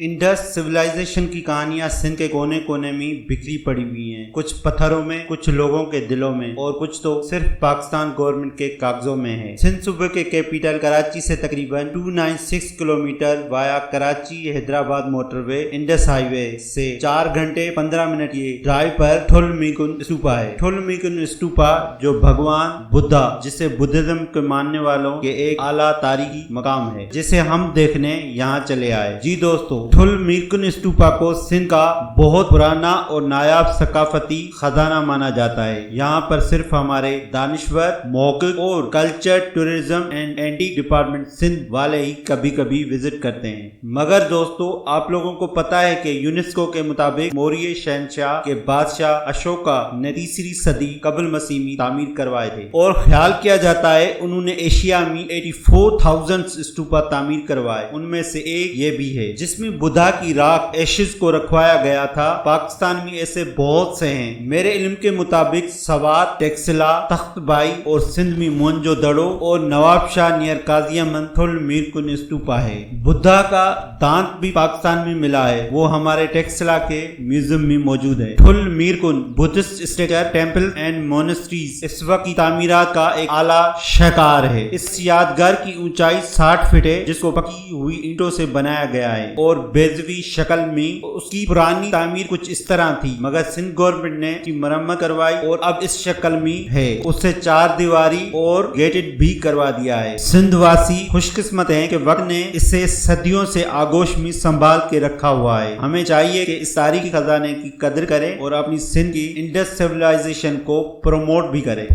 Indus civilisation की कहानियां सिंध के कोने कोने में बिखरी पड़ी हुई हैं। कुछ पत्थरों में, कुछ लोगों के दिलों में और कुछ तो सिर्फ पाकिस्तान गवर्नमेंट के कागजों में है। सिंध सूबे के कैपिटल कराची से तकरीबन 296 kilometre via Karachi Hyderabad motorway Indus highway से 4 घंटे 15 मिनट ये ड्राइव पर थुलमीकुन स्तूपा है। थुलमीकुन स्तूपा जो भगवान बुद्धा, जिसे बुद्धिज्म के मानने वालों के एक आला तारीखी मकाम है, जिसे हम देखने यहाँ चले आए। जी दोस्तों, थुलमीकुन स्तूपा को सिंध का बहुत पुराना और नायाब सकाफती खजाना माना जाता है। यहाँ पर सिर्फ हमारे दानिश्वर, मौक़िफ़ और culture, tourism and antique department Sindh वाले ही कभी कभी विजिट करते हैं। मगर दोस्तों, आप लोगों को पता है कि यूनेस्को के मुताबिक मौर्य शहंशाह के बादशाह अशोका ने 3री सदी कबल मसीह में तामीर करवाए थे और ख्याल किया जाता है उन्होंने एशिया में 84,000 स्तूपा तामीर करवाए। उनमें से एक ये भी है जिसमें बुद्धा की राख एशिज को रखवाया गया था। पाकिस्तान में ऐसे बहुत से हैं। मेरे इल्म के मुताबिक सवात, टेक्सिला, तख्तबाई और सिंध में मोहनजोदड़ो और नवाब शाह नियर काजियामन थुलमीकुन स्तूपा है। बुद्धा का दांत भी पाकिस्तान में मिला है, वो हमारे टेक्सिला के म्यूजियम में मौजूद है। थुलमीकुन Buddhist structure, temple and monasteries इस वक्त की तामीरात का एक आला शाहकार है। इस यादगार की ऊंचाई 60 फीट है, जिसको पकी हुई ईंटों से बनाया गया है और बेजवी शक्ल में। उसकी पुरानी तामीर कुछ इस तरह थी, मगर सिंध गवर्नमेंट ने इसकी मरम्मत करवाई और अब इस शक्ल में है। उससे 4 दीवारी और गेटेड भी करवा दिया है। सिंध वासी खुशकिस्मत हैं कि वक्त ने इसे सदियों से आगोश में संभाल के रखा हुआ है। हमें चाहिए कि इस तारीखी खजाने की कदर करें और अपनी सिंध की इंडस सिविलाइजेशन को प्रमोट भी करें।